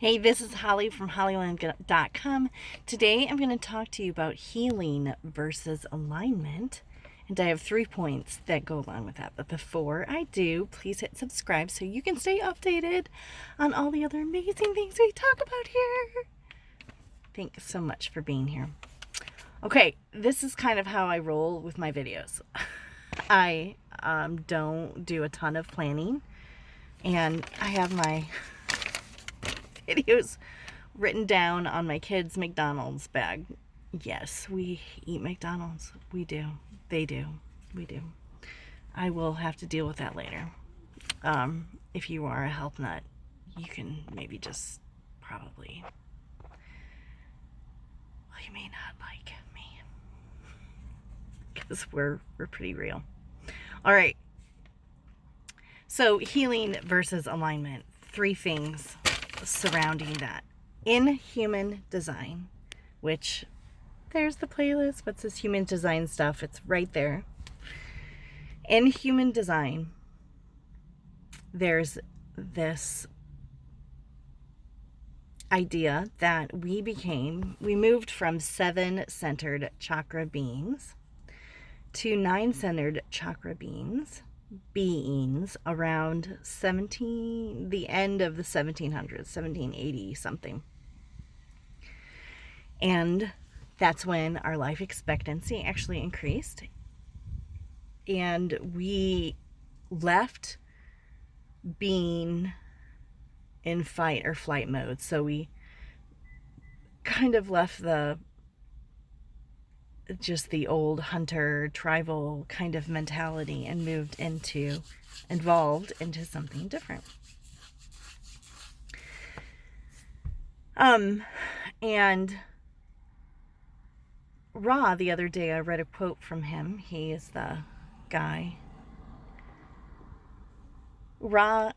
Hey, this is Holly from Hollyland.com. Today I'm going to talk to you about healing versus alignment. And I have 3 points that go along with that. But before I do, please hit subscribe so you can stay updated on all the other amazing things we talk about here. Thanks so much for being here. Okay, this is kind of how I roll with my videos. I don't do a ton of planning, and I have my videos written down on my kids' McDonald's bag. Yes, we eat McDonald's. We do. They do. We do. I will have to deal with that later. If you are a health nut, you can maybe just probably, well, you may not like me because we're pretty real. All right. So healing versus alignment. 3 things surrounding that. In human design, which there's the playlist, what's this human design stuff? It's right there. In human design, there's this idea that we moved from 7-centered chakra beings to 9-centered chakra beings around the end of the 1700s, 1780 something. And that's when our life expectancy actually increased. And we left being in fight or flight mode. So we kind of left just the old hunter tribal kind of mentality and evolved into something different. And Ra, the other day I read a quote from him. He is the guy. Ra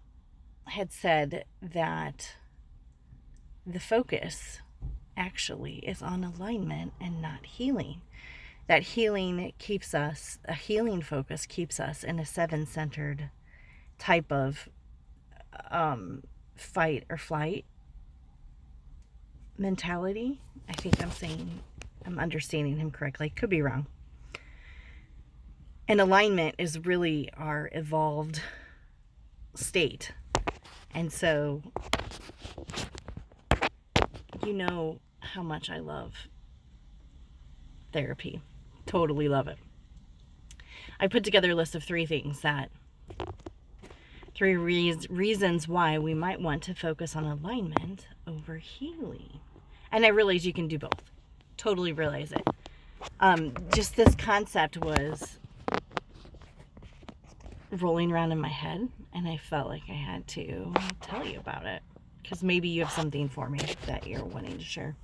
had said that the focus actually is on alignment and not healing. That a healing focus keeps us in a 7-centered type of fight or flight mentality. I think I'm understanding him correctly. Could be wrong. And alignment is really our evolved state. And so, you know how much I love therapy. Totally love it. I put together a list of 3 things three reasons why we might want to focus on alignment over healing. And I realize you can do both. Totally realize it. Just this concept was rolling around in my head, and I felt like I had to tell you about it because maybe you have something for me that you're wanting to share.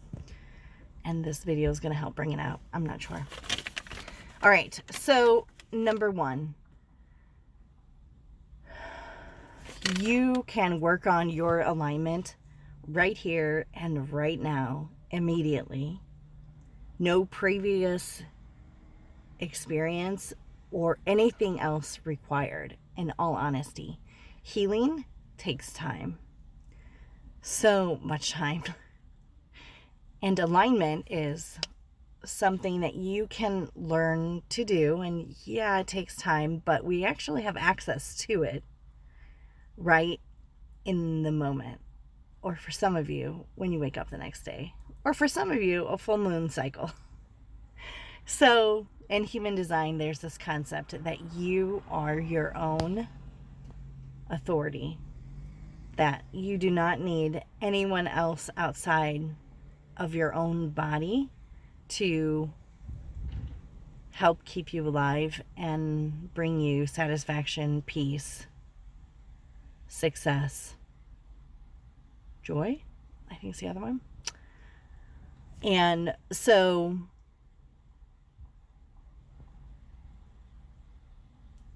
And this video is going to help bring it out. I'm not sure. All right. So, number 1, you can work on your alignment right here and right now, immediately. No previous experience or anything else required, in all honesty. Healing takes time. So much time. And alignment is something that you can learn to do. And yeah, it takes time, but we actually have access to it right in the moment. Or for some of you, when you wake up the next day. Or for some of you, a full moon cycle. So in human design, there's this concept that you are your own authority. That you do not need anyone else outside of your own body to help keep you alive and bring you satisfaction, peace, success, joy, I think is the other one. And so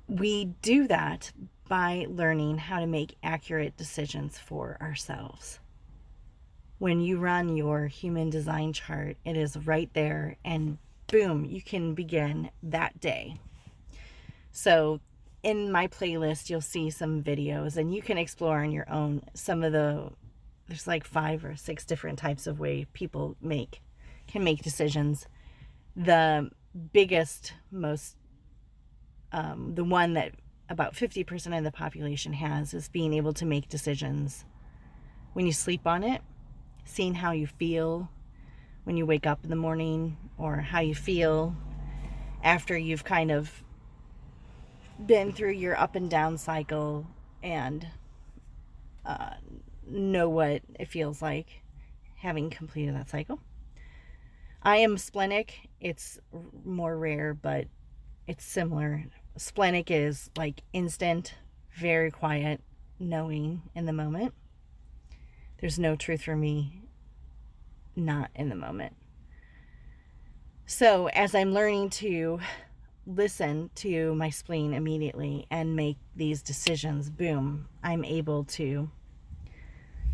we do that by learning how to make accurate decisions for ourselves. When you run your human design chart, it is right there, and boom, you can begin that day. So in my playlist, you'll see some videos, and you can explore on your own some of the there's like 5 or 6 different types of way people can make decisions. The biggest, most, the one that about 50% of the population has is being able to make decisions when you sleep on it, seeing how you feel when you wake up in the morning, or how you feel after you've kind of been through your up and down cycle, and know what it feels like having completed that cycle. I am splenic. It's more rare, but it's similar. Splenic is like instant, very quiet, knowing in the moment. There's no truth for me not in the moment. So as I'm learning to listen to my spleen immediately and make these decisions, boom, I'm able to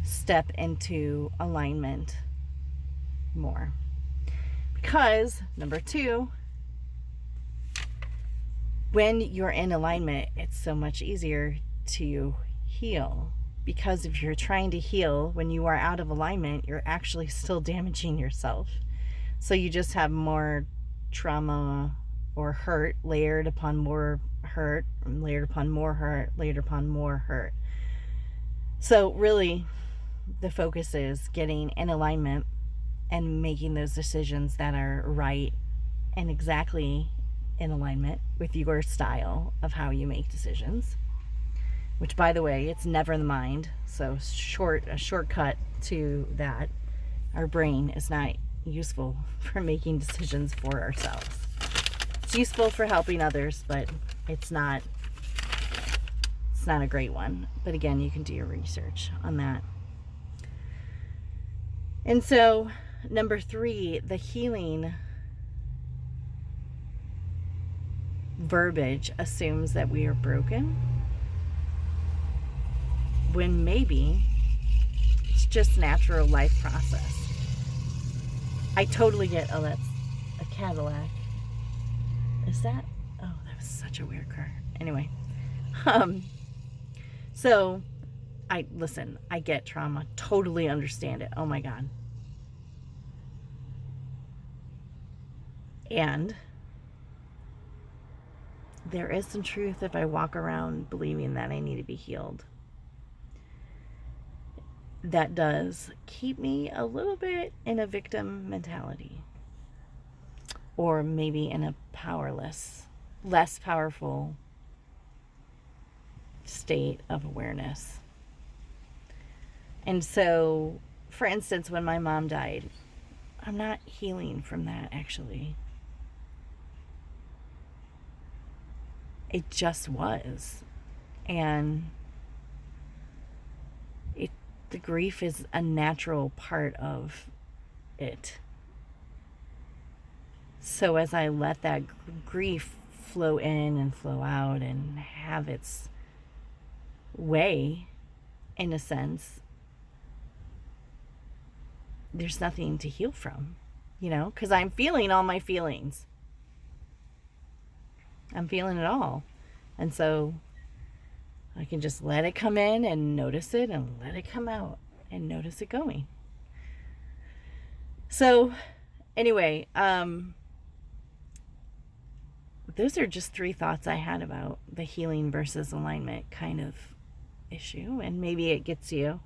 step into alignment more. Because, number 2, when you're in alignment, it's so much easier to heal. Because if you're trying to heal when you are out of alignment, you're actually still damaging yourself. So you just have more trauma or hurt layered upon more hurt, layered upon more hurt, layered upon more hurt. So really, the focus is getting in alignment and making those decisions that are right and exactly in alignment with your style of how you make decisions. Which, by the way, it's never the mind. So a shortcut to that. Our brain is not useful for making decisions for ourselves. It's useful for helping others, but it's not a great one. But again, you can do your research on that. And so, number 3, the healing verbage assumes that we are broken, when maybe it's just natural life process. I totally get, oh, that's a Cadillac. Is that? Oh, that was such a weird car. Anyway. So, I get trauma. Totally understand it. Oh my God. And there is some truth if I walk around believing that I need to be healed. That does keep me a little bit in a victim mentality. Or maybe in a powerless, less powerful state of awareness. And so, for instance, when my mom died, I'm not healing from that, actually. It just was. And the grief is a natural part of it. So as I let that grief flow in and flow out and have its way, in a sense, there's nothing to heal from, because I'm feeling all my feelings. I'm feeling it all. And so I can just let it come in and notice it, and let it come out and notice it going. So anyway, those are just 3 thoughts I had about the healing versus alignment kind of issue. And maybe it gets you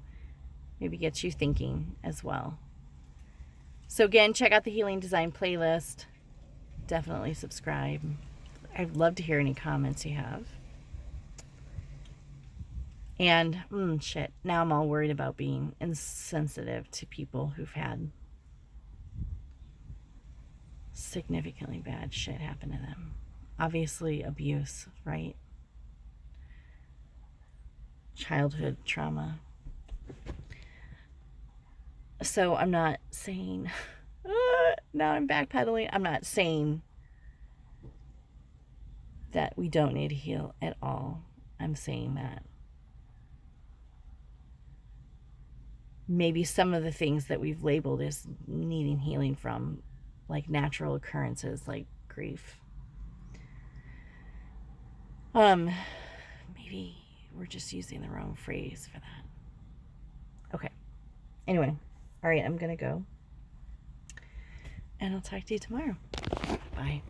thinking as well. So again, check out the Healing Design playlist. Definitely subscribe. I'd love to hear any comments you have. And, now I'm all worried about being insensitive to people who've had significantly bad shit happen to them. Obviously, abuse, right? Childhood trauma. So I'm not saying, now I'm backpedaling. I'm not saying that we don't need to heal at all. I'm saying that maybe some of the things that we've labeled as needing healing from, like natural occurrences like grief, maybe we're just using the wrong phrase for that. Okay. Anyway, all right, I'm going to go. And I'll talk to you tomorrow. Bye.